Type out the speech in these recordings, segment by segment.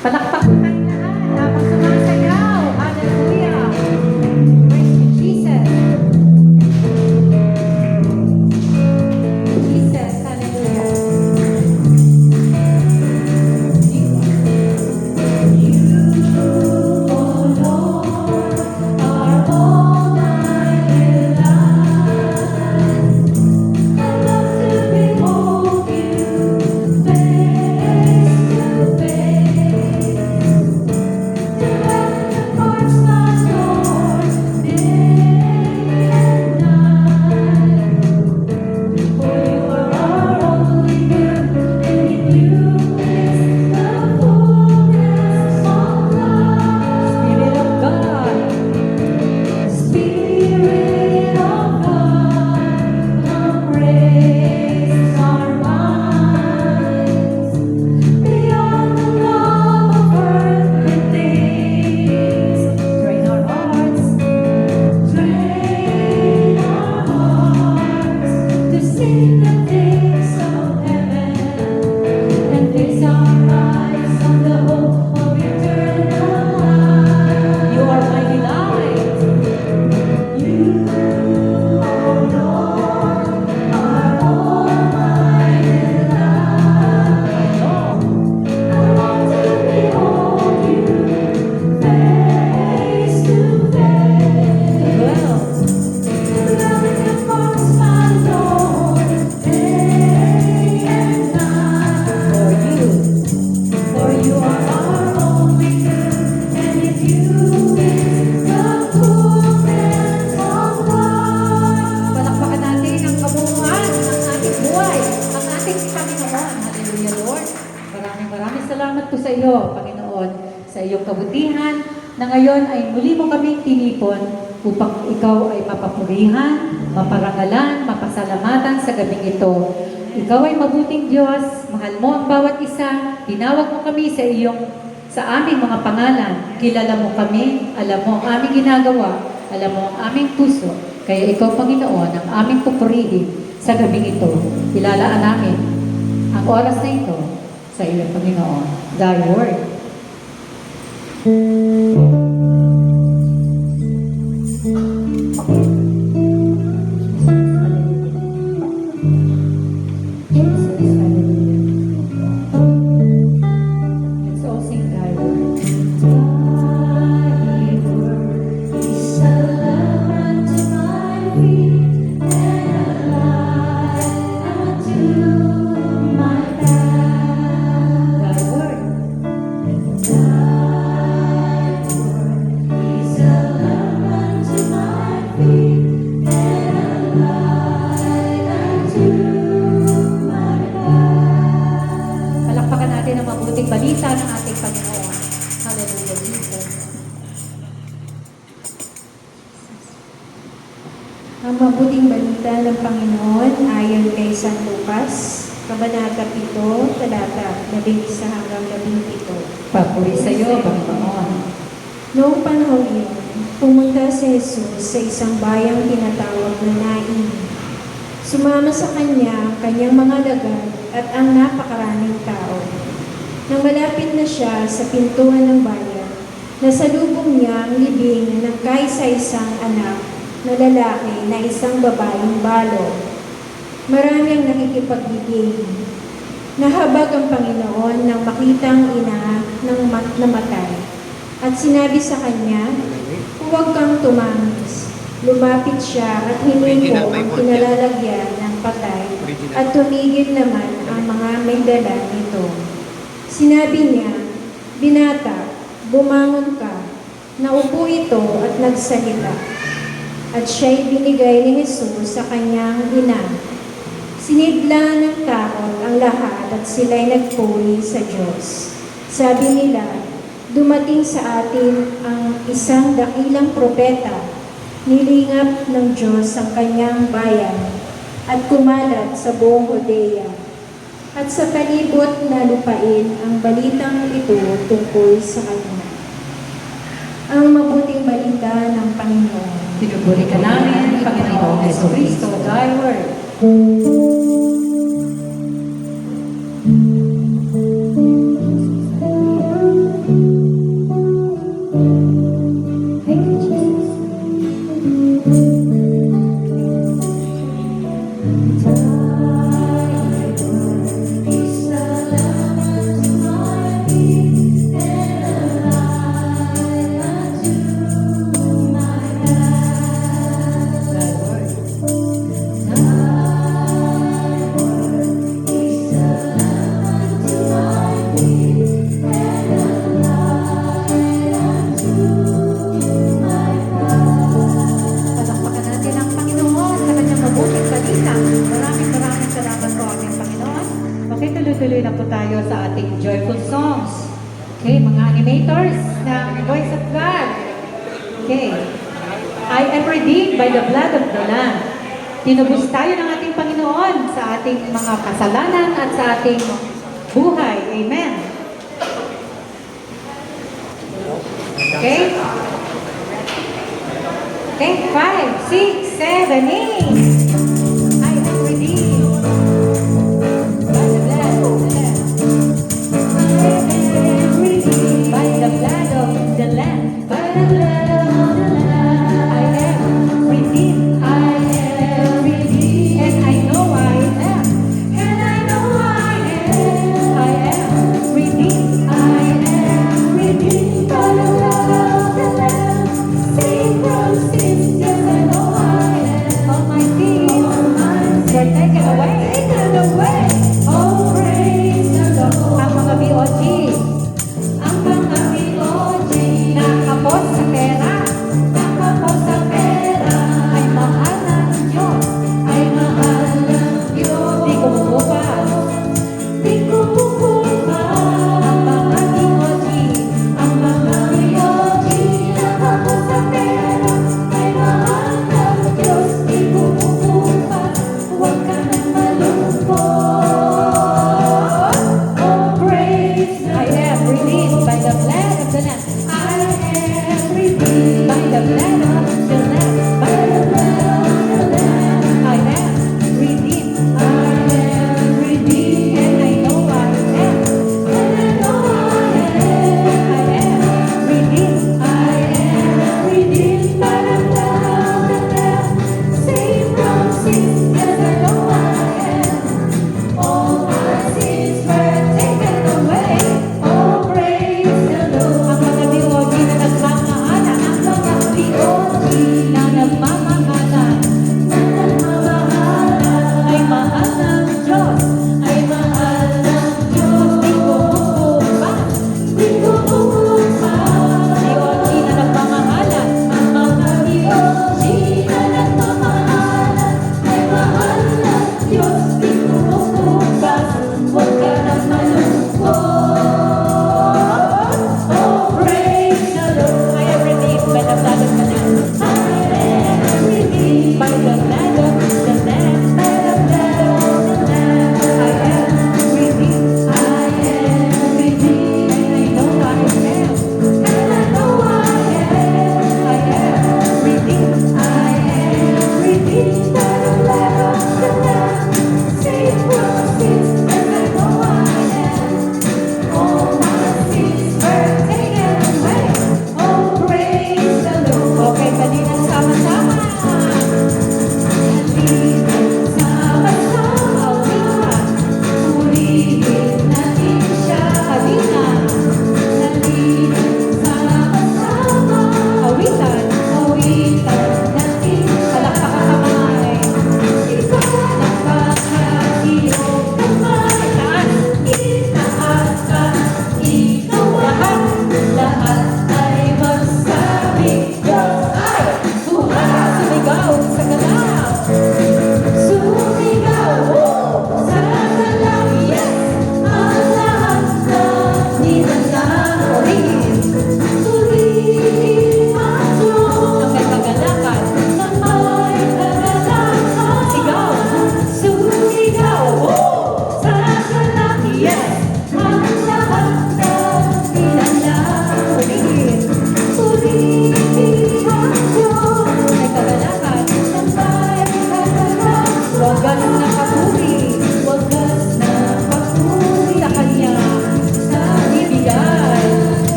Palakpakan tayo lahat habang sumasayaw. Hallelujah. Praise you, Jesus. Jesus, hallelujah. Spirit of God. Spirit of God, come raise our minds beyond the love of earthly things. Train our hearts to see the things of heaven and fix our eyes on the hope of eternal life. You are my delight. You, O Lord, are all my delight. I long to behold you face to face. Well, dwelling amongst my Lord day and night. For you are our only good, and with you is the fullness of life. Palakpakan natin ang kabuuan ng ating buhay, ang ating Panginoon. Hallelujah, Lord. Maraming salamat po sa iyo, Panginoon, sa iyong kabutihan na ngayon ay muli mo kaming tinipon upang ikaw ay mapapurihan, maparangalan, mapasalamatan sa gabing ito. Ikaw ay mabuting Diyos, mahal mo ang bawat isa, tinawag mo kami sa aming mga pangalan, kilala mo kami, alam mo ang aming ginagawa, alam mo ang aming puso, kaya ikaw, Panginoon, ang aming pupurihin sa gabing ito. Ilalaan namin ang oras na ito sa iyo, Panginoon. Thy word. Jesus, hallelujah. Let's all sing Thy word. Thy word is a lamp unto my feet and a light unto my path. Thy word. Thy word is a lamp unto my feet and a light unto my path. Palakpakan natin ang mabuting balita ng ating Panginoon. Hallelujah, Jesus. Ang mabuting balita ng Panginoon ayon kay San Lucas, Kabanata 7, talata 11 hanggang 17. Papuri sa iyo, Panginoon. Noong panahon iyon, pumunta si Jesus sa isang bayang tinatawag na Nain. Sumama sa kanya ang kanyang mga lagad at ang napakaraming tao. Nang malapit na siya sa pintuan ng bayan, nasalubong niya ang libing ng kaisa-isang anak na lalaki na isang babaeng balo. Marami ang nakikipagbigay. Nahabag ang Panginoon nang makita ang ina ng namatay. At sinabi sa kanya, huwag kang tumangis. Lumapit siya at hiningo ang kinalalagyan ng patay at tumigil naman ang mga may dala nito. Sinabi niya, binata, bumangon ka. Naupo ito at nagsalita. At siya'y binigay ni Jesus sa kanyang ina. Sinidla ng takot ang lahat at sila'y nagpuri sa Diyos. Sabi nila, dumating sa atin ang isang dakilang propeta. Nilingap ng Diyos ang kanyang bayan at kumalat sa buong Judea. At sa palibot na lupain ang balitang ito tungkol sa kanya. Ang mabuting balita ng Panginoon. Pinupuri ka namin, Panginoong Jesucristo, Thy word. Palakpakan natin ang Panginoon sa kanyang mabuting salita. Maraming salamat po aking Panginoon. Okay, tuloy-tuloy na po tayo sa ating joyful songs. Okay, mga animators ng Voice of God. Okay. I am redeemed by the blood of the Lamb. Tinubos tayo ng ating Panginoon sa ating mga kasalanan at sa ating buhay. Amen. Okay? Okay, 5, 6, 7, 8. I am redeemed by the blood of the Lamb. I am redeemed by the blood of the Lamb. By the blood of the Lamb. I am redeemed. I am redeemed. And I know I am. And I know I am. I am redeemed. I am redeemed by the blood of the Lamb. Saved from sin. Yes, I know I am. Almighty.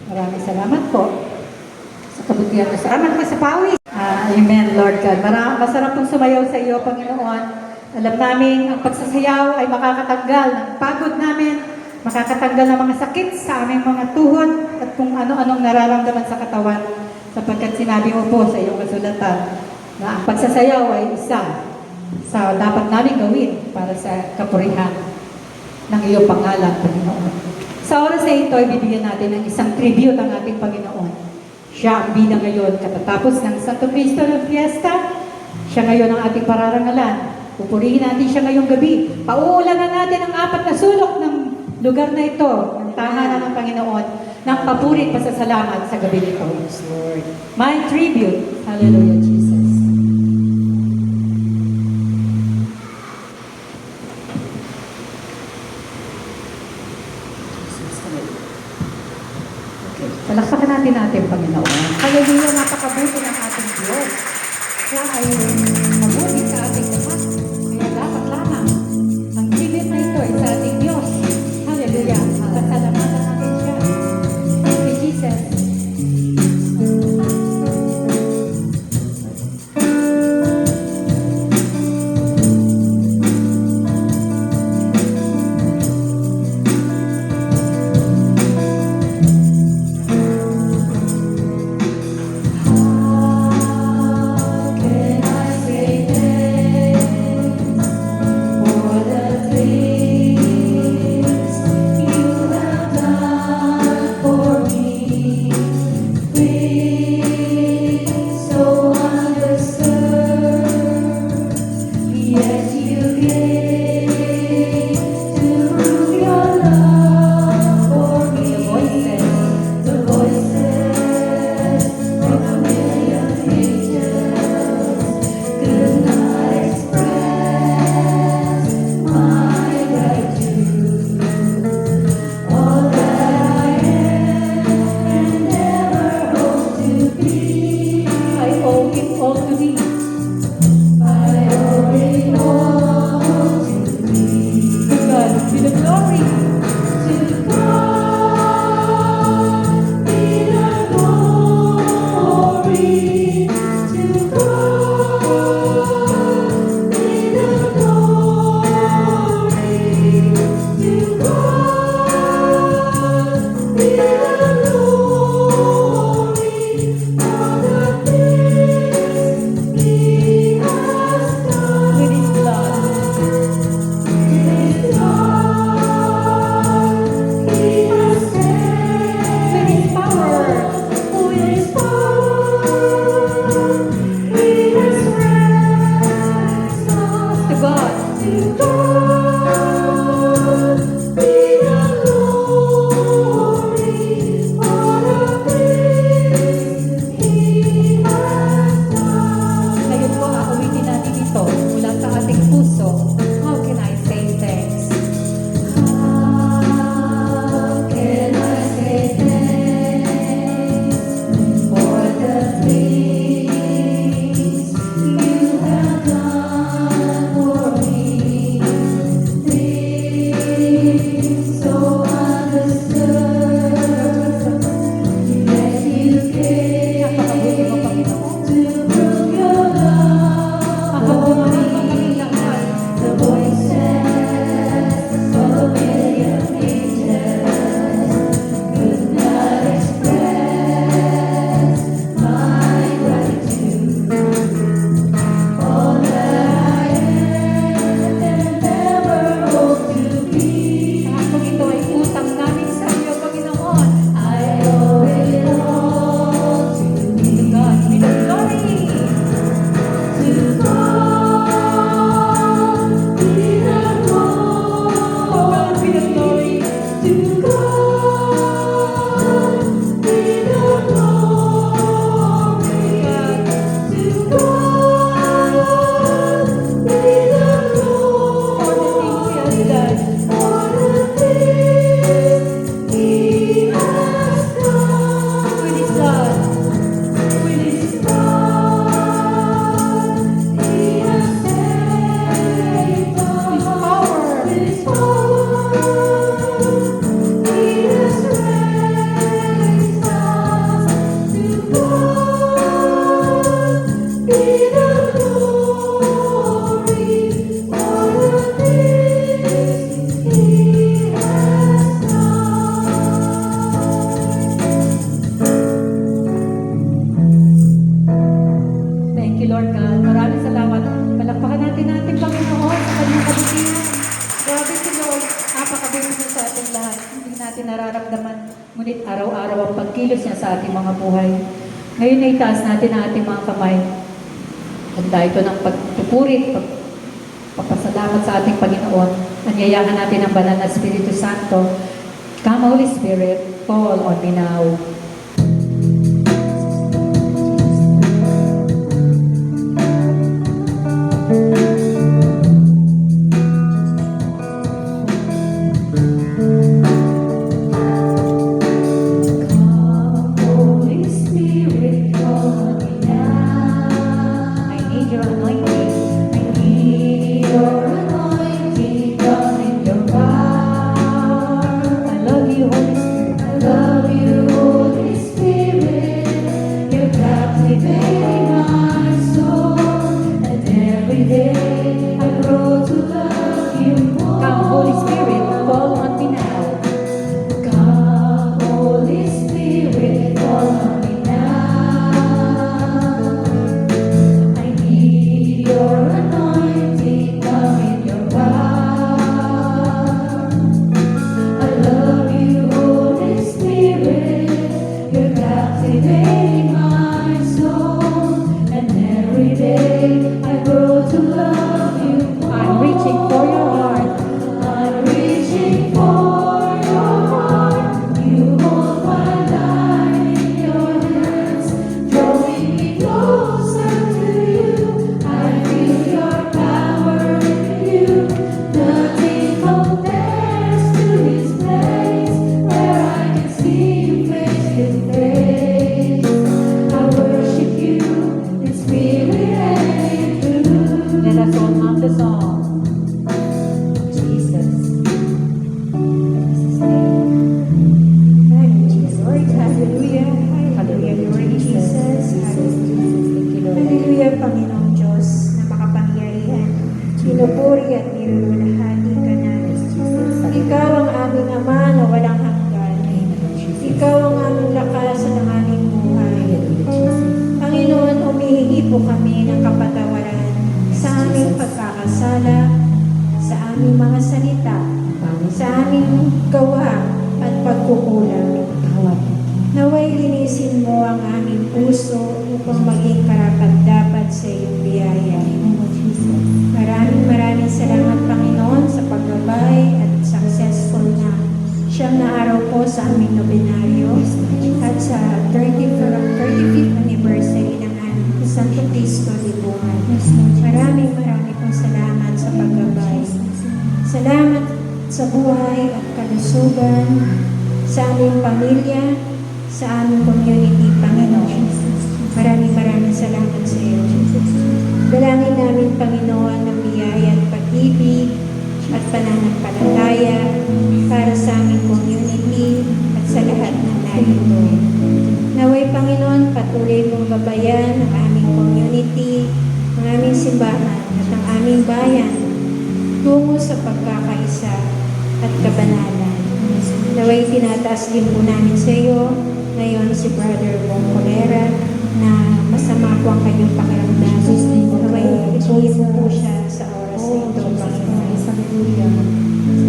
Maraming salamat po sa kabutihan mo. Salamat po sa pawis. Amen, Lord God. Masarap pong sumayaw sa iyo, Panginoon. Alam namin, ang pagsasayaw ay makakatanggal ng pagod namin, makakatanggal ng mga sakit sa aming mga tuhod at kung ano-anong nararamdaman sa katawan sapagkat sinabi mo po sa iyong kasulatan na ang pagsasayaw ay isa sa dapat namin gawin para sa kapurihan ng iyong pangalan, Panginoon. Sa oras na ito, ibibigyan natin ng isang tribute ang ating Panginoon. Siya ang bida ngayon katatapos ng Santo Cristo ng Fiesta. Siya ngayon ang ating pararangalan. Pupurihin natin siya ngayong gabi. Pauulanan natin ang 4 na sulok ng lugar na ito, ng tahanan ng Panginoon, ng papurit pasasalamat sa gabi nito. Yes, Lord. My tribute. Hallelujah, Jesus. Okay. Palakpakan natin, Panginoon. Hallelujah, napakabuti ng ating Diyos. Siya ay mabuti sa ating lahat. Kaya dapat lamang ang tribute na ito ay sa ating Diyos. Hallelujah. Pasalamatan natin siya. Thank you, Jesus. Can I say araw-araw ang pagkilos niya sa ating mga buhay. Ngayon ay itaas natin ang ating mga kamay. Handa ito ng pagpupuri, pagpasalamat sa ating Panginoon. Anyayahan natin ang banal na Espiritu Santo. Come, Holy Spirit, fall on me now. Holy Spirit, fall on me now. I need your anointing. I need your anointing, come in your power. I love you, Holy Spirit. I love you, Holy Spirit. You're captivating my soul, and every day I grow to love you more. Come, Holy Spirit, fall on me now. Come, Holy Spirit, fall on me now. I need your anointing, come in your power. I love you, Holy Spirit. You're captivating my soul, and every day I grow to love you more. I'm reaching for your heart. I'm reaching for your heart. You hold my life in your hands, drawing me closer to you. I feel your power in you. Nothing compares to this place where I can see you face to face. I worship you in spirit and in truth. Let us all hum the song. Jesus. Jesus' name. Lord, hallelujah. Hallelujah, Lord Jesus. Hallelujah. Hallelujah, Panginoong Diyos na makapangyarihan. Pinupuri at nilululahati ka namin. Ikaw ang aming Ama na walang hanggan. Ikaw ang aming lakas at ang aming buhay. Panginoon, humihingi po kami ng kapatawaran sa aming pagkakasala, sa aming mga salita, sa aming gawa at pagkukulang. Naway linisin mo ang aming puso upang maging karapat-dapat sa iyong biyaya. Maraming salamat, Panginoon, sa paggabay at successful na siyam na araw po sa aming nobinaryo at sa 35th anniversary ng aming Santo Cristo Libungan. Maraming pong salamat sa paggabay. Salamat sa buhay at kalusugan, sa aming pamilya, sa aming community, Panginoon. Maraming salamat sa iyo. Dalangin namin, Panginoon, ng biyaya at pag-ibig at pananampalataya para sa aming community at sa lahat ng narito. Naway, Panginoon, patuloy mong gabayan ang aming community, ang aming simbahan at ang aming bayan tungo sa pagkakaisa at kabanalan. Naway tinataas din po namin sa iyo ngayon si Brother Bong Colera na masama po ang kanyang pakiramdam. Naway ituloy mo po siya sa oras na ito, Panginoon.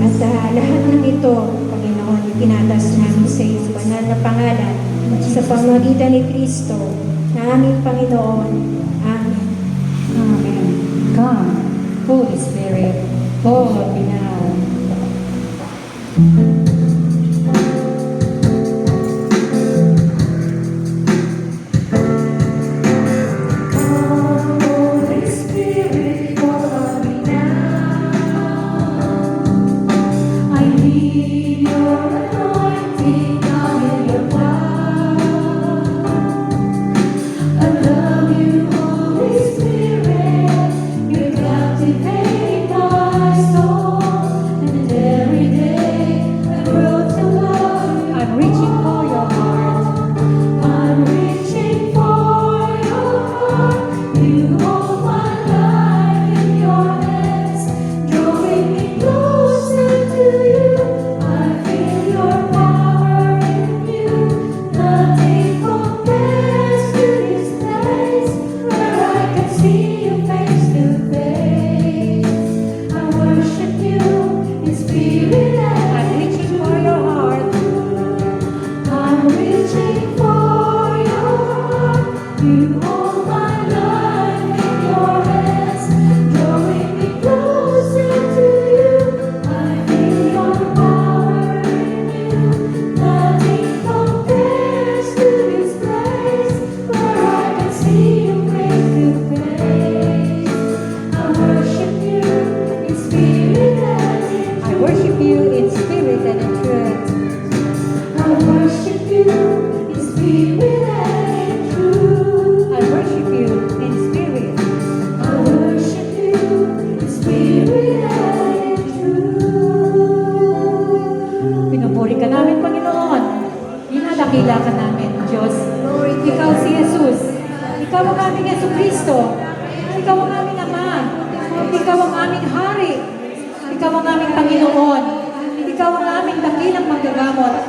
At lahat ng ito, Panginoon, itinataas namin sa iyo banal na pangalan sa pamamagitan ni Kristo na aming Panginoon. Amen. Amen. Come, Holy Spirit, fall on me now. Holy Spirit, fall on me now. I need your anointing, come in your power. I love you, Holy Spirit. You're captivating my soul, and every day I Diyos. Ikaw si Jesus. Ikaw ang aming Yesu Kristo. Ikaw ang aming Ama. Ikaw ang aming Hari. Ikaw ang aming Panginoon. Ikaw ang aming dakilang manggagamot.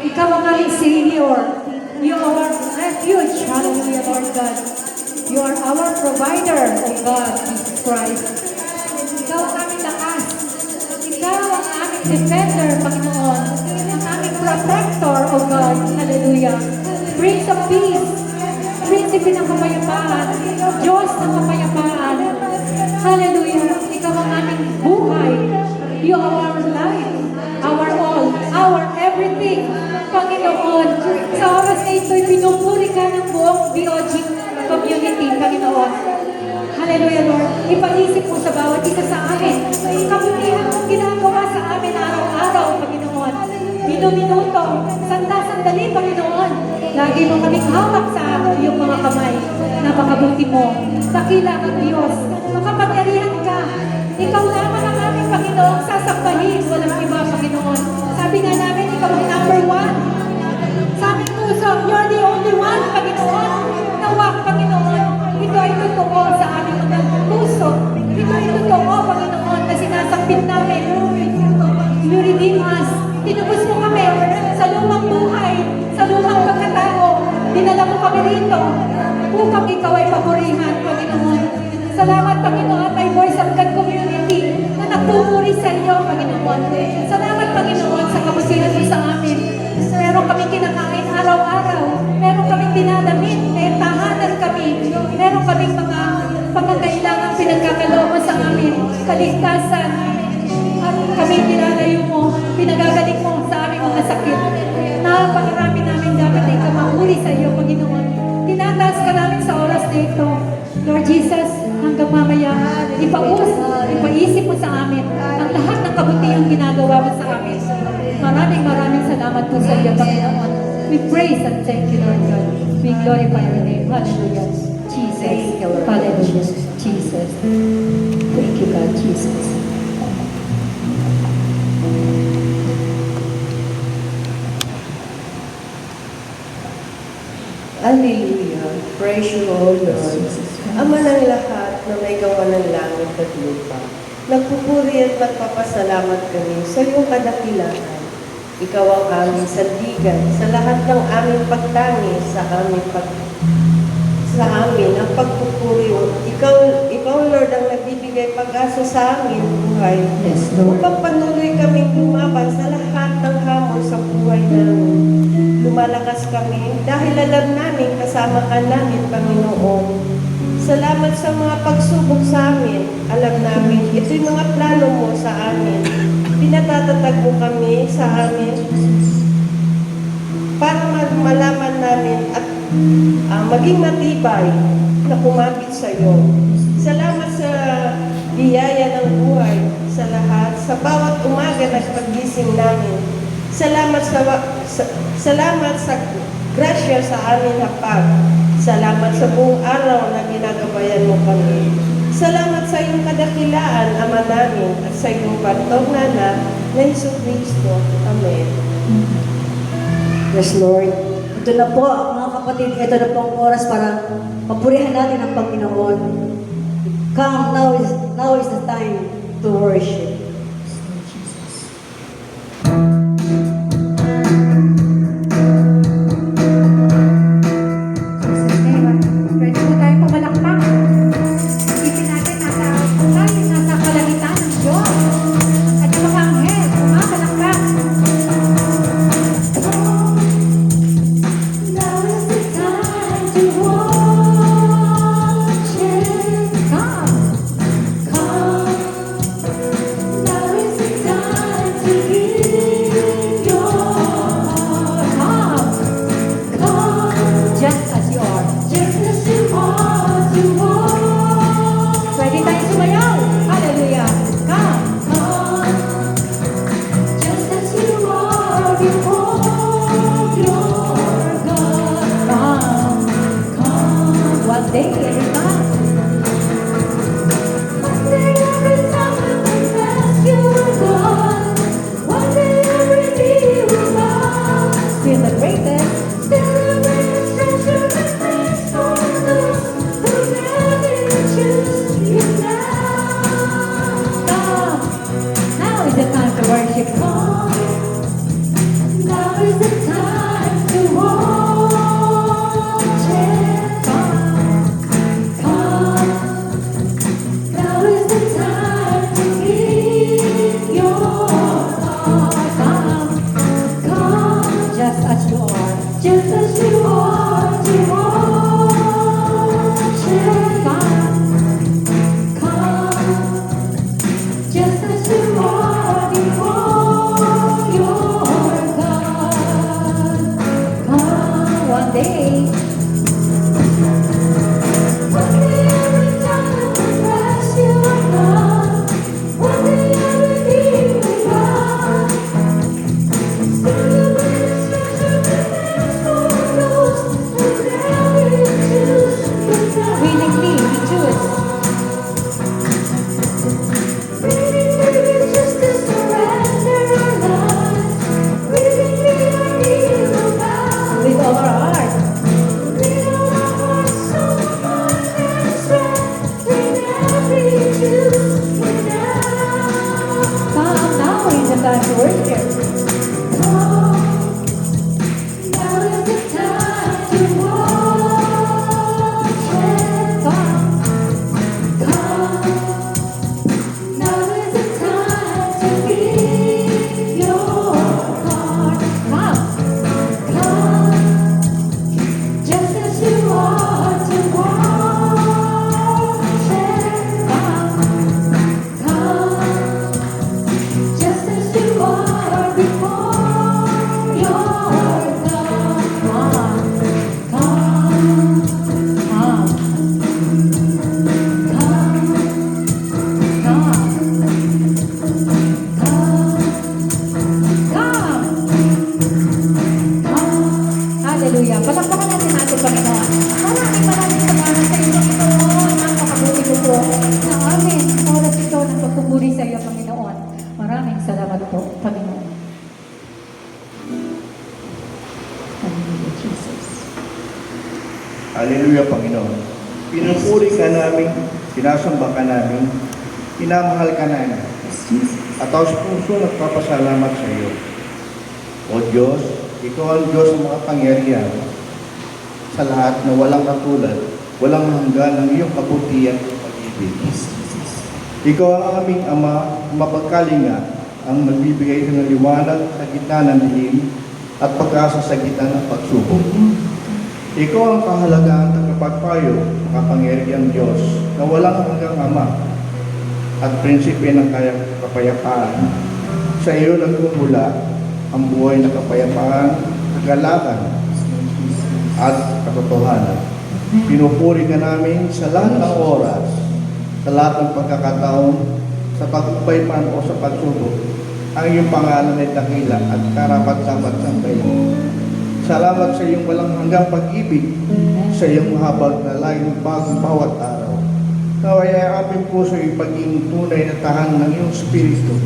Ikaw ang aming Savior. You are our refuge. Hallelujah, Lord God. You are our provider, O God, Jesus Christ. Ikaw ang aming lakas. Ikaw ang aming defender, Panginoon. Ang aming protector, O God. Hallelujah. Prince of Peace. Prinsipe ng kapayapaan. Diyos ng kapayapaan. Hallelujah. Ikaw ang aming buhay. You are our life. Our all. Our everything. Panginoon, sa oras na ito'y pinupuri ka ng buong BOG community, Panginoon. Hallelujah, Lord. Ipaisip mo sa bawat isa sa amin. Kabutihan mong ginagawa sa amin araw-araw, Panginoon. Minuminuto, sandali, Panginoon. Lagi mo kaming hawak sa iyong mga kamay. Napakabuti mo. Dakila ang Diyos. Makapangyarihan ka. Ikaw lamang ang aming Panginoon sasambahin. Walang iba, Panginoon. Sabi nga namin, ikaw ang number one. Sa aming puso, you're the only one, Panginoon. Nawak, Panginoon. Ito ay totoo sa aming mga puso. Ito ay totoo, Panginoon, na sinasakbit namin. You redeem us. Tinubos mo kami sa lumang buhay, sa lumang pagkatao. Dinala mo kami rito upang ikaw ay papurihan, Panginoon. Salamat, Panginoon, may Voice of God community na nagpupuri sa iyo, Panginoon. Salamat, Panginoon, sa kapusinan mo sa amin. Meron kami kinakain araw-araw. Meron kami dinadamit. May tahanan kami. Meron kami mga pagkakailangan pinagkakalooban sa amin. Kaligtasan. At kami nilalayo mo. Pinagagaling mo sa aming mga sakit. Napakarami namin dapat ay kamahuli sa iyo, Panginoon. Tinataas ka namin sa oras na ito. Lord Jesus, hanggang mamaya, ipaisip mo sa amin ang lahat ng kabutihang ginagawa mo sa amin. Maraming salamat po sa iyo, Panginoon. We praise and thank you, Lord God. We glorify your name. Hallelujah. Jesus. Hallelujah. Jesus. Thank you, God, Jesus. Hallelujah. Praise you, O Lord. Ama ng lahat na may gawa ng langit at lupa. Nagpupuri at nagpapasalamat kami sa iyong kadakilaan. Ikaw ang aming sandigan sa lahat ng aming pagtangi, sa amin ang pagpupuri. Ikaw, Lord, ang nagbibigay pag-asa sa amin buhay. Yes, Lord. Upang patuloy kaming lumaban sa lahat ng hamon sa buhay namin. Lumalakas kami dahil alam namin kasama ka namin, Panginoon. Salamat sa mga pagsubok sa amin. Alam namin, ito'y mga plano mo sa amin. Pinatatatag mo kami sa amin para malaman namin at maging matibay na kumapit sa iyo. Salamat sa biyaya ng buhay sa lahat, sa bawat umaga na pagising namin. Salamat sa grasya sa aming hapag. Salamat sa buong araw na ginagabayan mo kami. Salamat sa iyong kadakilaan, Ama namin, at sa iyong bantog na Jesu Cristo. Amen. Yes, Lord. Ito na po, mga kapatid, ito na po ang oras para papurihan natin ang Panginoon. Come, now is the time to worship. Pwede po tayo pumalakpak. Isipin natin nasa kalangitan ng Diyos. At yung mga anghel, pumakalakpak. Now is the time to worship. Come. Come. Now is the time to give your heart. Come. Just as you are. Just as you are to walk. Pwede tayo sumayaw. Hallelujah. Come. Come. Just as you are before your God. Come. Come. One day, every time. One day every time I confess you're God. One day every knee will bow. Still the greatest. Still just as you are to worship God. Come, just as you are before your God. Come one day. One day every time I confess you are God. One day every knee will bow. Still you minister to me as Holy Ghost, and there you choose to die. Willingly, we choose. Willingly just to surrender our lives. Willingly our knee will bow. With all our heart. With all our hearts, soul, mind, and strength, we never choose you now. Come now is the time to worship. Come, now is the time to worship God. Come, now is the time to give your heart. Come, just as you are to worship God. Come, just as you are before your God. Come, Hallelujah. Palakpakan natin natin, Panginoon. Maraming salamat sa iyo, Panginoon. Ang makabuti ko po sa amin. Sa oras ito ng pagpupuri sa iyo, Panginoon. Maraming salamat po, Panginoon. Hallelujah, Jesus. Hallelujah, Panginoon. Pinupuri ka namin, sinasamba ka namin, pinamahal ka namin. At ako sa puso nagpapasalamat sa iyo. O Diyos, ikaw ang Diyos ng mga pangyarihan sa lahat na walang katulad, walang hanggan ng iyong kabutihan at pag-ibig. Ikaw ang aming Ama, mapagkalinga, ang nagbibigay ng liwanag sa gitna ng dilim at pag-asa sa gitna ng pagsubok. Ikaw ang kahalagaan tagapagpayo, makapangyarihang Diyos, na walang hanggang Ama at prinsipe ng kapayapaan. Sa iyo nagmumula ang buhay na kapayapaan, kagalakan at katotohanan. Pinupuri ka namin sa lahat ng oras, sa lahat ng pagkakataon, sa tagumpay man o sa pagsubok. Ang iyong pangalan ay dakila at karapat-dapat sa kayo. Salamat sa iyong walang hanggang pag-ibig, sa iyong mahabag na layong bagong bawat araw. Naway ay aming puso ay paging tunay na tahan ng iyong Espiritu.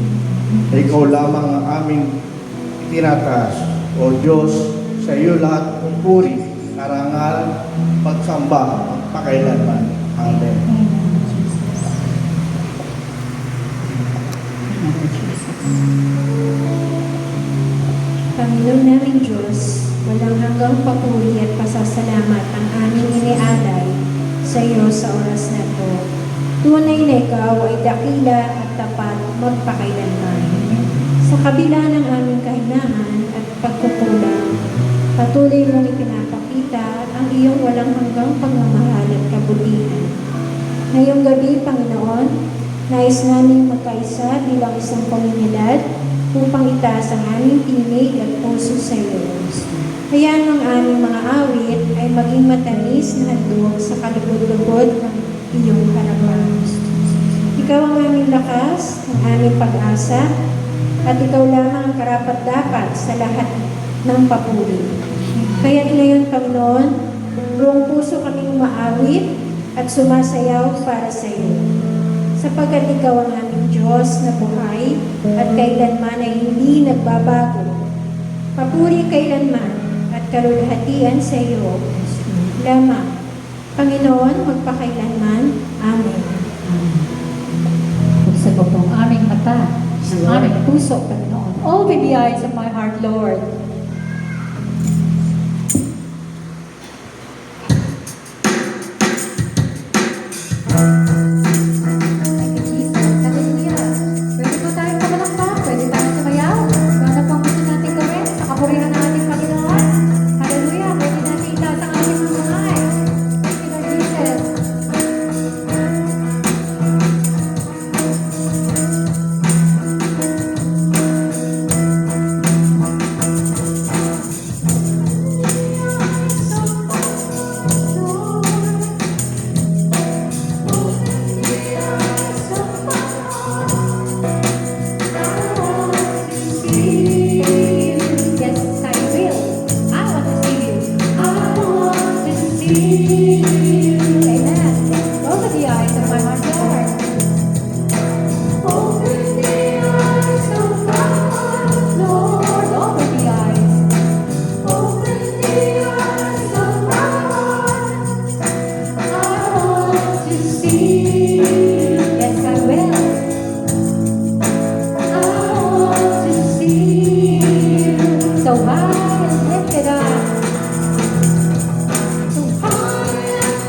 Na ikaw lamang ang aming tinataas. O Diyos, sa iyo lahat ng puri, karangal, pagsamba, magpakailanman. Amen. Panginoon naming Diyos, walang hanggang papuri at pasasalamat ang aming inialay sa iyo sa oras na ito. Tunay na ikaw ay dakila at tapat magpakailanman. Sa kabila ng aming kahinaan at pagkukulang, patuloy mong ipinapakita ang iyong walang hanggang pagmamahal at kabutihan. Ngayong gabi, Panginoon, nais namin magkaisa bilang isang komunidad upang itaas ang aming tinig at puso sa iyo. Hayaan ang aming mga awit ay maging matamis na handog sa kalugod-lugod ng iyong harapan. Ikaw ang aming lakas, ang aming pag-asa, at ikaw lamang ang karapat-dapat sa lahat ng papuri. Kaya ngayon, Panginoon, buong puso kaming umaawit at sumasayaw para sa iyo. Sapagkat ikaw ang aming Diyos na buhay at kailanman ay hindi nagbabago. Papuri kailanman at kalulhatian sa iyo lamang. Panginoon, magpakailanman. Amen. Buksan mo po ang aming mata, ang aming puso, Panginoon. Open the eyes of my heart, Lord. Hallelujah. see you. Amen. Open the eyes of my heart, Lord. Open the eyes of my heart, Lord. Open the eyes. Open the eyes of my heart. I want to see you. Yes, I will. I want to see you. So high and lifted up. So high and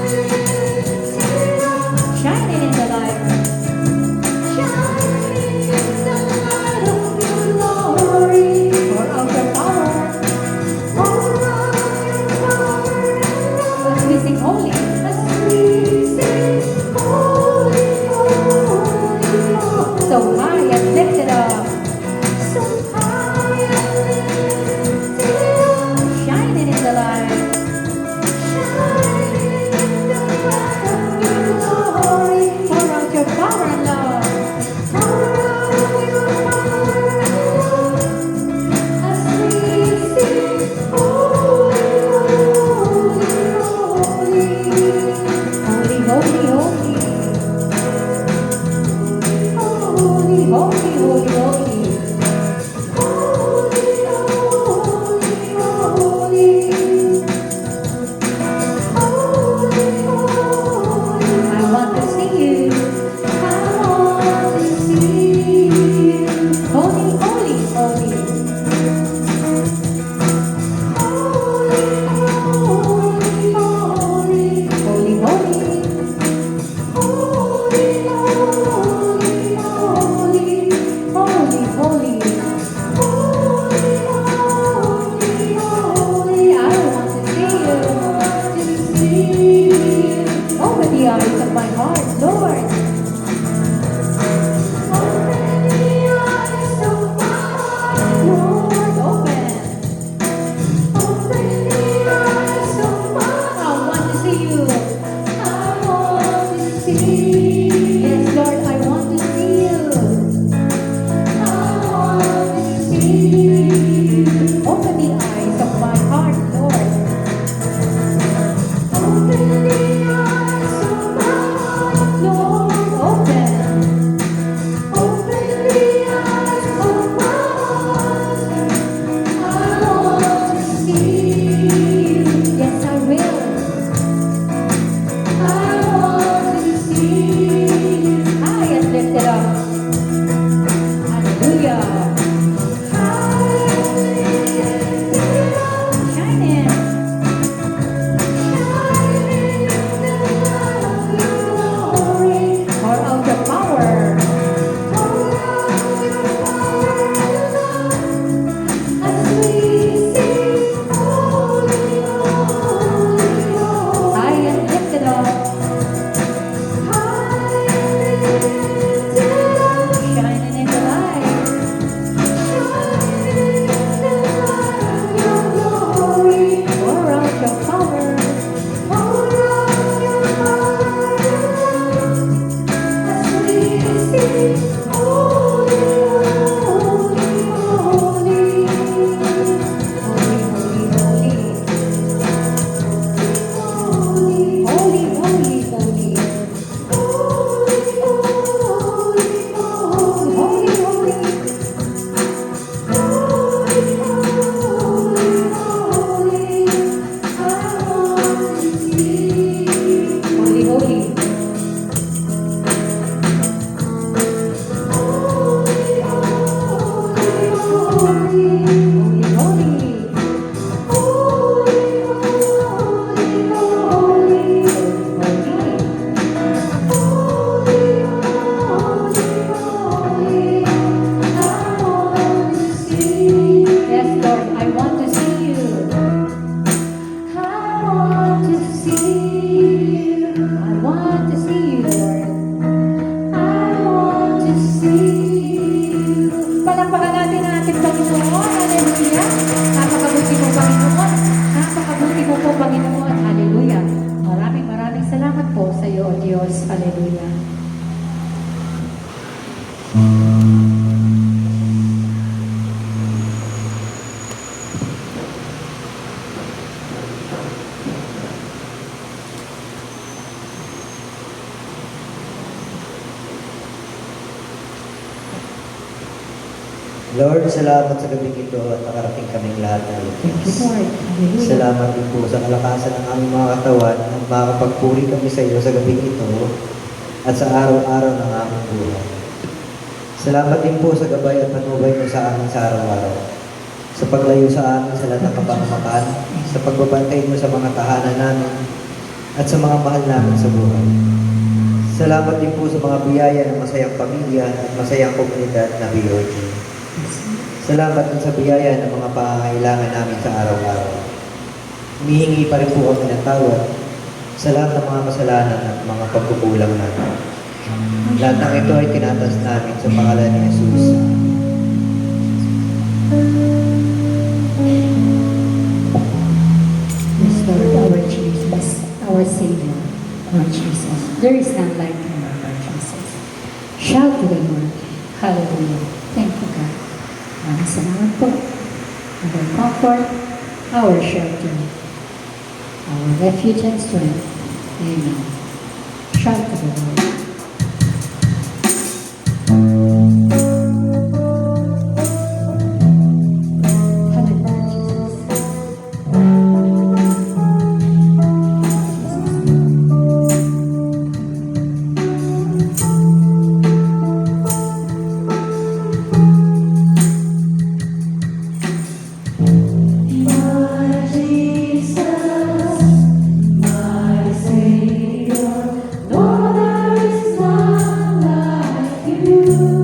Lord, salamat sa gabing ito at nakarating kaming lahat ng Thank you, ligtas. Lord. Hallelujah. Salamat din po sa kalakasan ng aming mga katawan at makakapagpuri kami sa iyo sa gabing ito at sa araw-araw ng aming buhay. Salamat din po sa gabay at patnubay mo sa amin sa araw-araw. Sa paglayo sa amin sa lahat ng kapahamakan, sa pagbabantay mo sa mga tahanan namin at sa mga mahal namin sa buhay. Salamat din po sa mga biyaya ng masayang pamilya at masayang komunidad na BOG. Salamat din sa biyaya ng mga pangangailangan namin sa araw-araw. Humihingi pa rin po kami ng tawad sa lahat ng mga kasalanan at mga pagkukulang namin. Lahat ng ito ay tinatas namin sa pangalan ni Jesus. Yes, Lord, our Jesus, our Savior, Lord Jesus. There is none like Him, Lord Jesus. Shout to the Lord. Hallelujah. Thank you, God. Maraming salamat po. Our comfort, our shelter, our refuge and strength. Amen. Shout to the Lord. Hallelujah, Jesus. My Jesus, my Savior, Lord, there is none like you.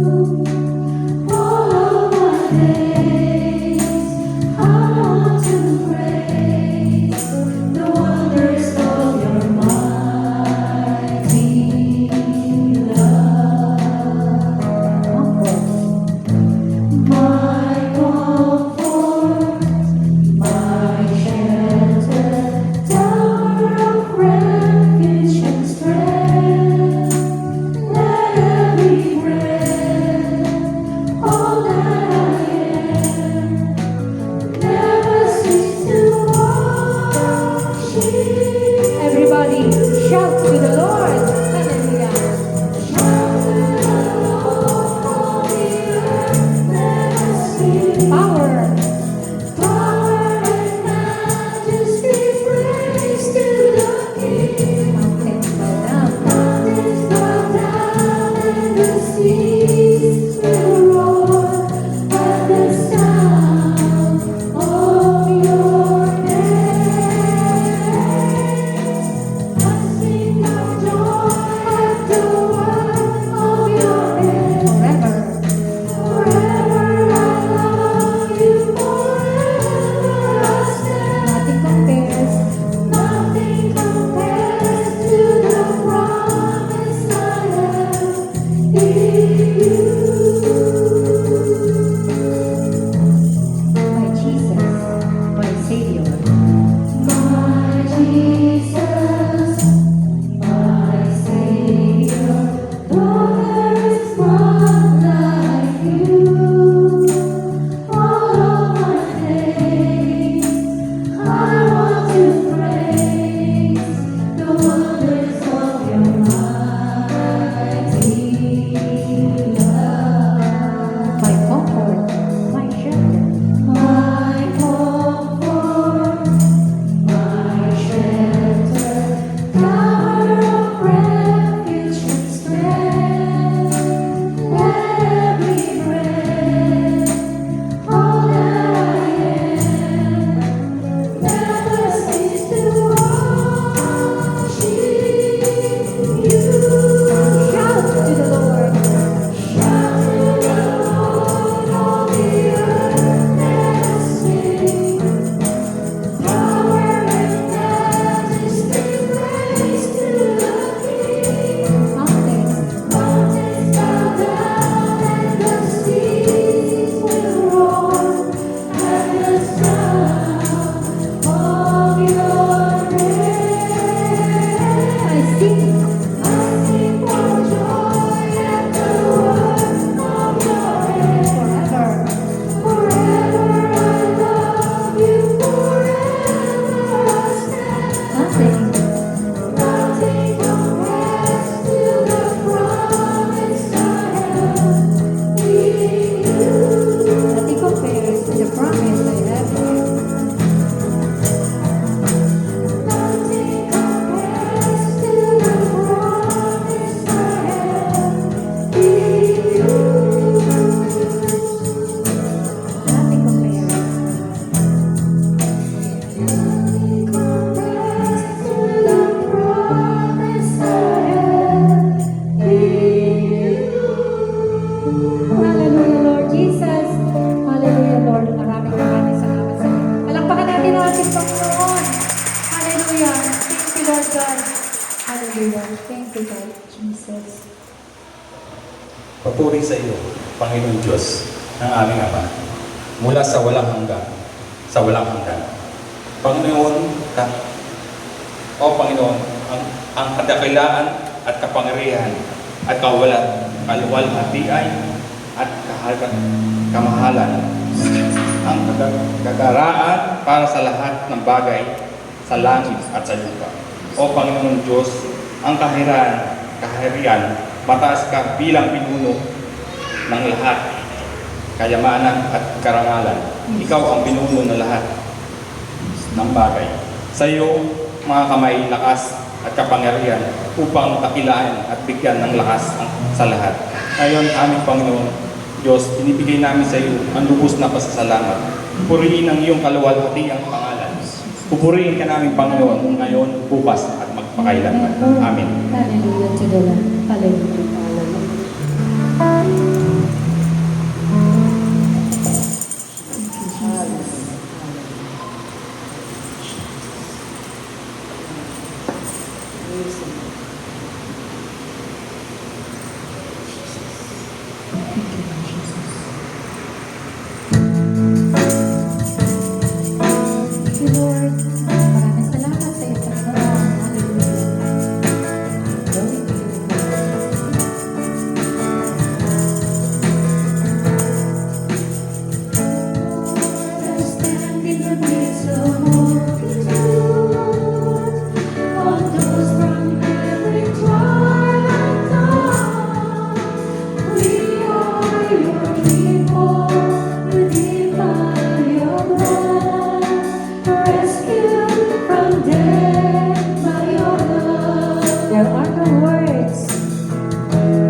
God. Hallelujah. Thank you, God, Jesus. Papuri sa iyo, Panginoon Diyos, ng aming Ama, mula sa walang hanggan, sa walang hanggan. Panginoon, Panginoon, ang kadakilaan at kapangyarihan at kaluwalhatian at kamahalan, ang kagaraan para sa lahat ng bagay sa langit at sa lupa. O Panginoon Diyos, ang kaharian, mataas ka bilang pinuno ng lahat, kayamanan at karangalan. Ikaw ang pinuno ng lahat ng bagay. Sa iyo, mga kamay, lakas at kapangyarihan upang dakilaan at bigyan ng lakas sa lahat. Ngayon, aming Panginoon Diyos, binibigay namin sa iyo ang lubos na pasasalamat. Purihin ang iyong kaluwalhatiang pangalan. Pupurihin ka namin, Panginoon, ngayon, bukas at magpakailanman. Amen. Hallelujah to the Lord. Hallelujah. Hallelujah. Thank you, Lord. Maraming salamat sa iyo, Panginoon. Hallelujah. Glory to you, Lord. Stand in the midst of multitudes, on those from every tribe and tongue. We are your people, redeemed by your blood, rescued from death by your love. There are no words.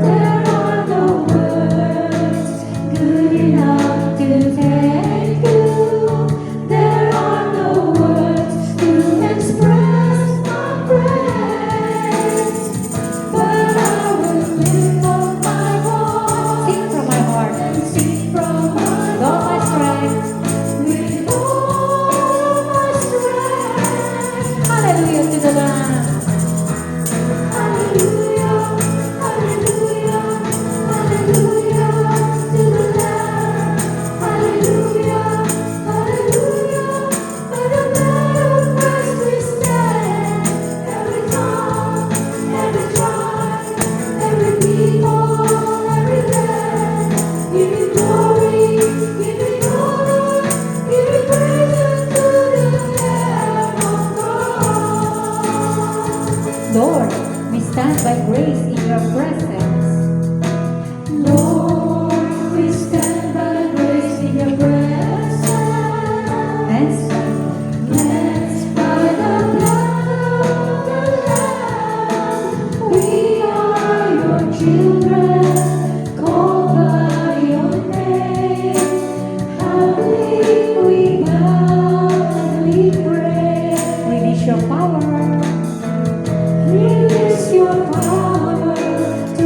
There are no words good enough to thank you. There are no words to express my praise. But I will lift up my voice, sing from my heart, and sing from my with all my strength, with all my strength. Hallelujah to the Lamb. Hallelujah, hallelujah, hallelujah to the Lamb. Hallelujah, hallelujah. By the blood of Christ we stand. Every tongue, every tribe, every people, every land. Give you glory, give you honor, give you praise unto the Lamb of God. Lord, we stand by grace in your presence. Lord, we stand by grace in your presence. Cleansed by the blood of the Lamb. We are your children, called by your name. Humbly we bow and we pray. Release your power. Release your power to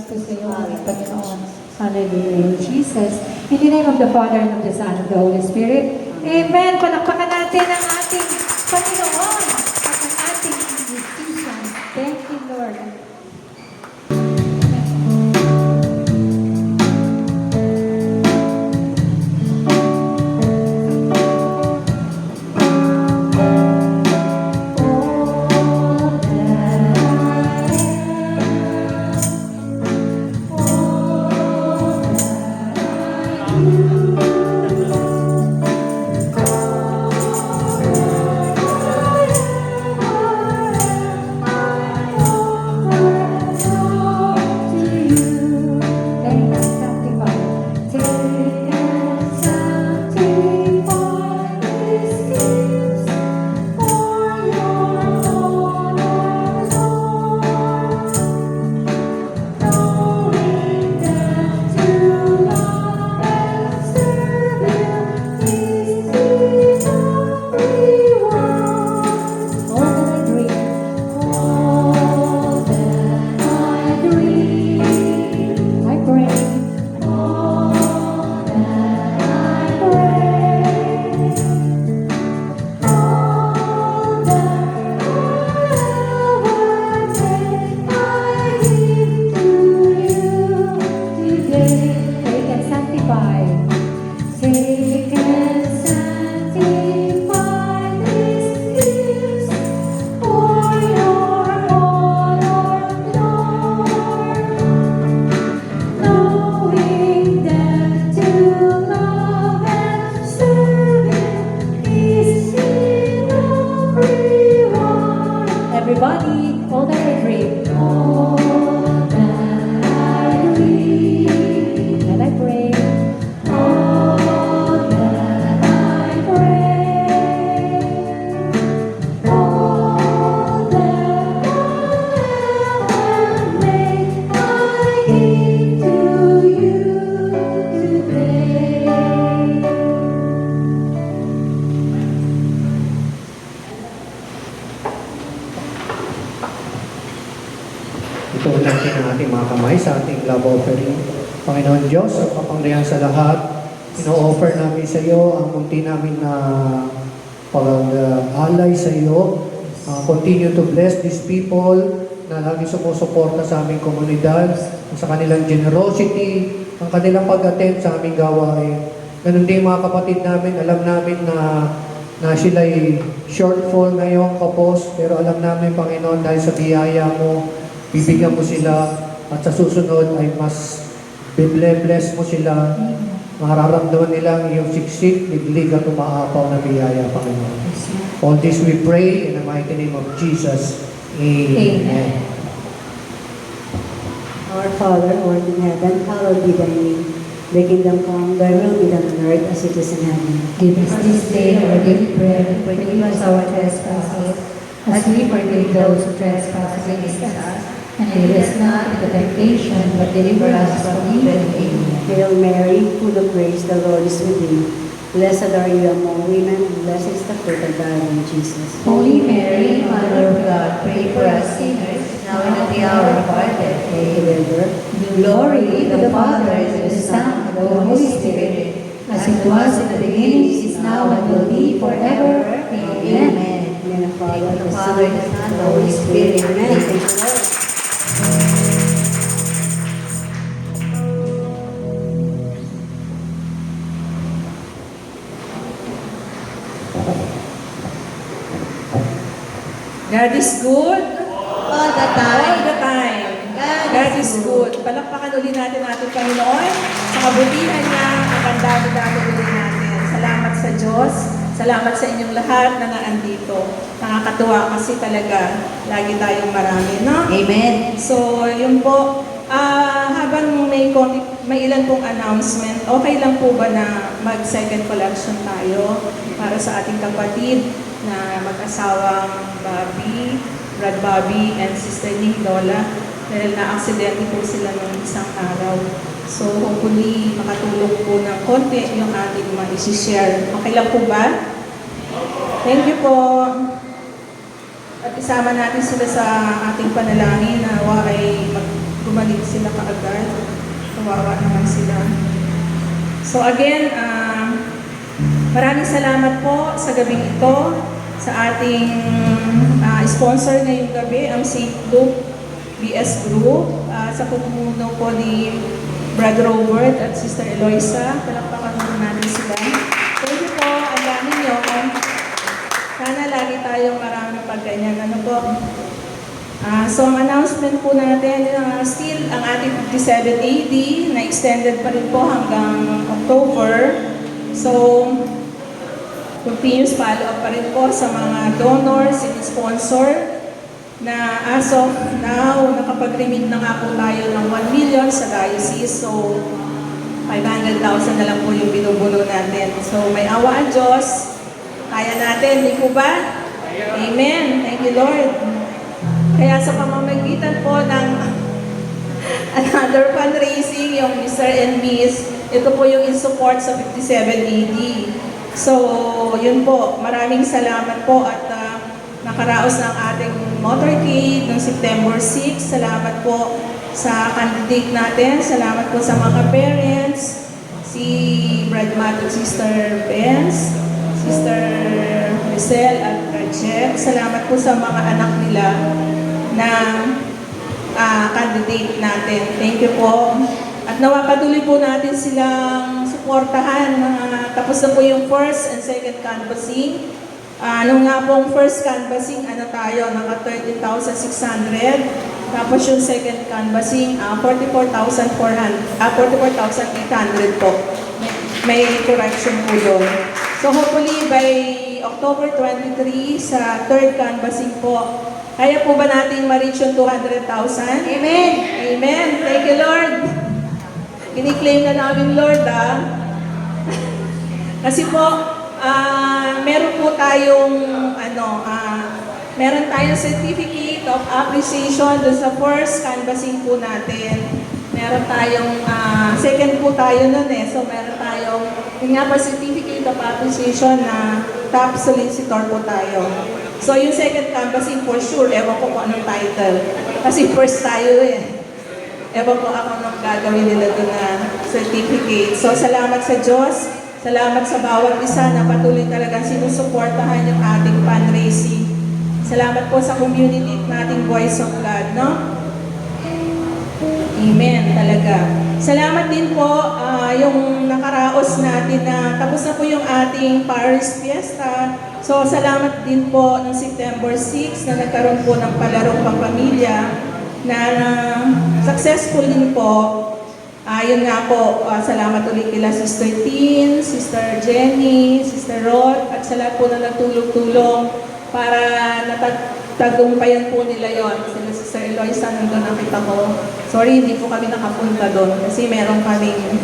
po sa iyo, aming Panginoon. Hallelujah, Jesus. In the name of the Father, and of the Son, and of the Holy Spirit. Amen. Palakpakan natin ang ating Panginoon at ang ating musician. Thank you, Lord. Everybody, all that I dream. All that I dream. And I pray. All that I pray. All that I make, I give to you today. Ituon natin ang ating mga kamay sa ating love offering. Panginoon Diyos, ang kapangyarihan sa lahat, ino-offer namin sa iyo ang munti namin na pag-alay sa iyo. Continue to bless these people na lagi sumusuporta sa aming komunidad, sa kanilang generosity, ang kanilang pag-attend sa aming gawain. Ganun din mga kapatid namin, alam namin na sila'y shortfall ngayong kapos, pero alam namin, Panginoon, dahil sa biyaya mo, bibigyan mo sila at sa susunod ay mas bless mo sila. Mararamdaman nila ang iyong siksik, liglig at umaapaw na biyaya, Panginoon. All this we pray in the mighty name of Jesus. Amen. Our Father, who art in heaven, hallowed be thy name. Thy kingdom come, thy will be done on earth as it is in heaven. Give us this day our daily bread, and forgive us our trespasses, as we forgive those who trespass against us. And lead us not into temptation, but deliver us from evil. Amen. Hail Mary, full of grace, the Lord is with thee. Blessed are you among women, and blessed is the fruit of thy womb, Jesus. Holy Mary, Mother of God, pray for us sinners, now and at the hour of our death. Amen. Glory to the Father, and to the Son, and to the Holy Spirit, as it was in the beginning, is now, and will be forever. Amen. In the Father, The Father, and the Son, and the Holy Spirit. Amen. Amen. Thank you, Lord. God is good. All the time. All the time. God is good. Palakpakan ulit natin ang ating Panginoon. Sa kabutihan niya, ang pagdami-dami ulit natin. Salamat sa Diyos. Salamat sa inyong lahat na naandito. Nakakatuwa kasi talaga lagi tayong marami, no? Amen. So, yun po. Habang may ilan pong announcement, okay lang po ba na mag-second collection tayo para sa ating kapatid na mag-asawang Brad Bobby and Sister Nick Lola dahil na-aksidente po sila ng isang araw. So, hopefully, makatulong po ng konti yung ating ma-share. Okay lang po ba? Thank you po. At isama natin sila sa ating panalangin na nawa ay bumalik sila kaagad. Kawawa naman sila. So again, maraming salamat po sa gabing ito, sa ating sponsor ngayong gabi, ang St. Luke BS Group, sa pamumuno po ni Brad Robert at Sister Eloisa. Palakpakan muna natin sila. Thank you po, ang dami nyo. Sana lagi tayong maraming pagganyan. Ano po? So, ang announcement po natin, still ang ating 57 AD na extended pa rin po hanggang October. So, continuous follow-up pa rin po sa mga donors and sponsor na as of now, nakapag-remit na nga po tayo ng 1 million sa diocese. So, 500,000 na lang po yung binubuno natin. So, may awa ang Diyos. Kaya natin, di po ba? Amen. Thank you, Lord. Kaya sa pamamagitan po ng another fundraising, yung Mr. and Miss, ito po yung in support sa 57 AD. So, yun po. Maraming salamat po at nakaraos ng ating motorcade noong September 6. Salamat po sa candidate natin. Salamat po sa mga parents, si Brad Matt at Sister Benz, Sister Michelle at Rachel. Salamat po sa mga anak nila na candidate natin. Thank you po. At nawapatuloy po natin silang suportahan. Tapos na po yung first and second canvassing. Nung nga pong first canvassing, tayo, naka 13,600. Tapos yung second canvassing, 44,800 po. May correction po doon. So hopefully by October 23 sa third canvassing po, kaya po ba natin ma-reach yung 200,000? Amen! Amen! Thank you, Lord! Kini-claim na namin, Lord, Kasi po, meron po tayong, meron tayong certificate of appreciation doon sa first canvassing po natin. Meron tayong, second po tayo nun So meron tayong, yun nga pa, certificate of appreciation na top solicitor po tayo. So yung second canvassing for sure, ewan ko kung anong title. Kasi first tayo Ewan ko ako anong gagawin nila doon na certificate. So salamat sa Diyos. Salamat sa bawat isa na patuloy talagang sinusuportahan yung ating fundraising. Salamat po sa community nating Voice of God, no? Amen, talaga. Salamat din po yung nakaraos natin na tapos na po yung ating Paris Fiesta. So, salamat din po ng September 6 na nagkaroon po ng palarong pangpamilya na successful din po. Yun nga po, salamat ulit kila Sister Tin, Sister Jenny, Sister Rod, at sa lahat po na nagtulong-tulong para natagtagumpayan po nila yon. Sila Sister Eloisa, nandun nakita ko. Sorry, hindi po kami nakapunta doon kasi meron kaming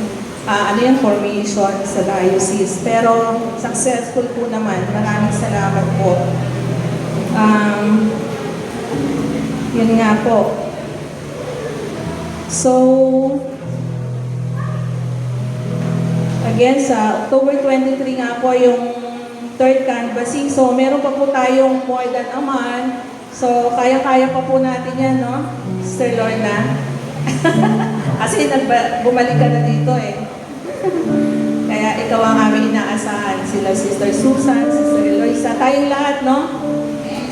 formation sa diocese. Pero successful po naman. Maraming salamat po. Yun nga po. So, again, sa October 23 nga po yung third canvassing. So, meron pa po tayong more than a month. So, kaya-kaya pa po natin yan, no? Sister Lorna. Kasi bumalik ka na dito Kaya ikaw ang aming inaasahan. Sila Sister Susan, Sister Eloisa, tayong lahat, no?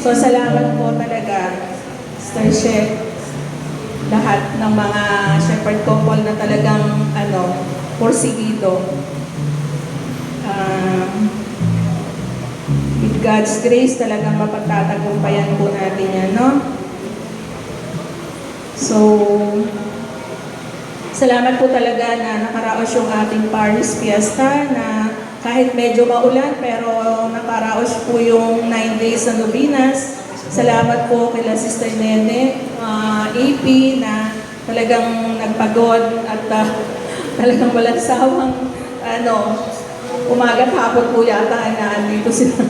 So, salamat po talaga, Sister Chef, lahat ng mga shepherd couple na talagang, porsigido. With God's grace, talagang mapagtatagumpayan po natin yan, no? So, salamat po talaga na nakaraos yung ating Paris Fiesta na kahit medyo maulan pero nakaraos po yung 9 days na novenas. Salamat po kila Sister Nene, AP na talagang nagpagod at talagang walang sawang umaga't hapon po yata na andito sila.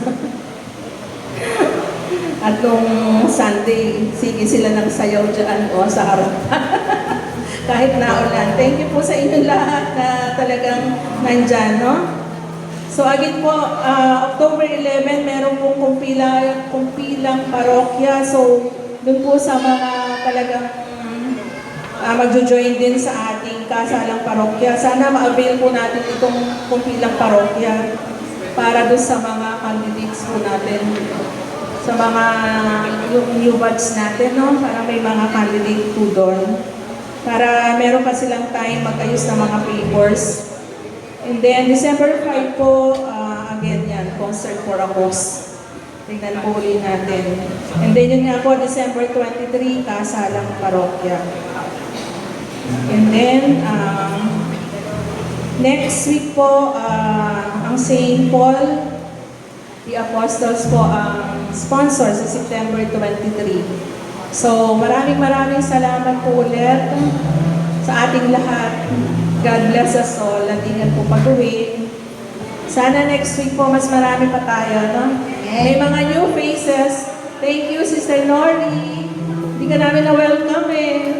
At nung Sunday, sige sila nagsayaw dyan sa harapan. Kahit naulan. Thank you po sa inyo lahat na talagang nandyan, no? So again po, October 11, meron pong kumpilang parokya. So, dun po sa mga talagang magjo-join din sa ating kasalang parokya. Sana ma-avail po natin itong kumpilang parokya para doon sa mga candidates po natin, sa mga yung new batch natin, no? Para may mga candidate po doon. Para meron pa silang time mag-ayos ng mga papers. And then, December 5 po, again yan, concert for a cause. Tingnan po ulit natin. And then yun nga po, December 23, kasalang parokya. And then, next week po, ang St. Paul, the Apostles po ang sponsor sa September 23. So, maraming salamat po ulit sa ating lahat. God bless us all. At ingat po pag-uwi. Sana next week po, mas marami pa tayo, no? May mga new faces. Thank you, Sister Nori. Hindi ka namin na-welcome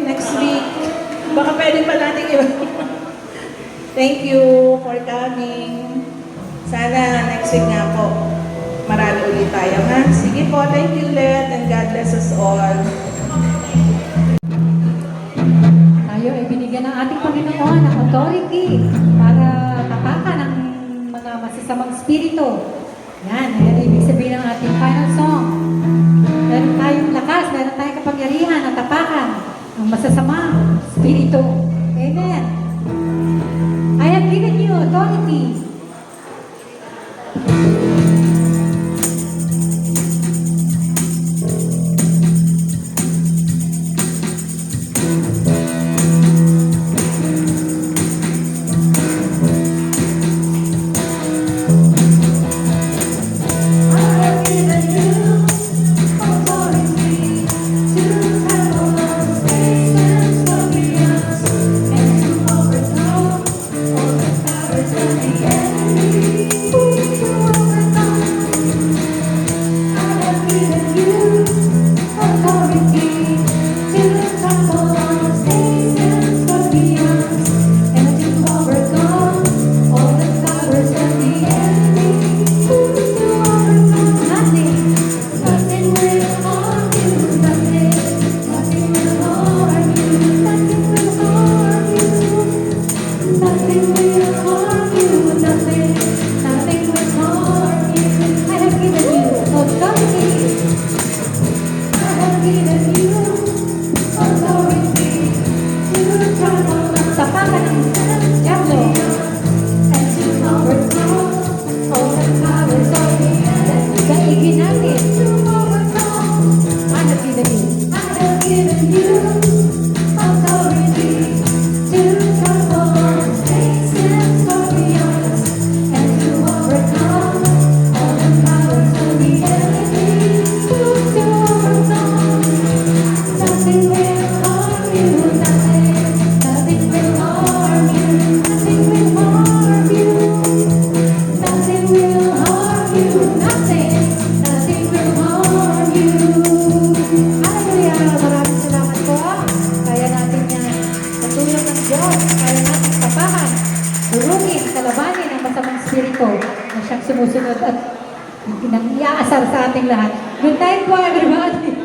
next week. Baka pwede pa natin iba. Thank you for coming. Sana next week nga po, marami ulit tayo, ha? Sige po, thank you, Let, and God bless us all. Tayo ay binigyan ng ating Panginoon ng authority para tapakan ang mga masasamang spirito. Yan, ayan ibig sabihin ng ating final song. Meron tayong lakas, meron tayong kapangyarihan na tapakan ang masasamang spirito. Amen. I have given you authority. Sumusunod at nang iaasar sa ating lahat. Good night po, everybody!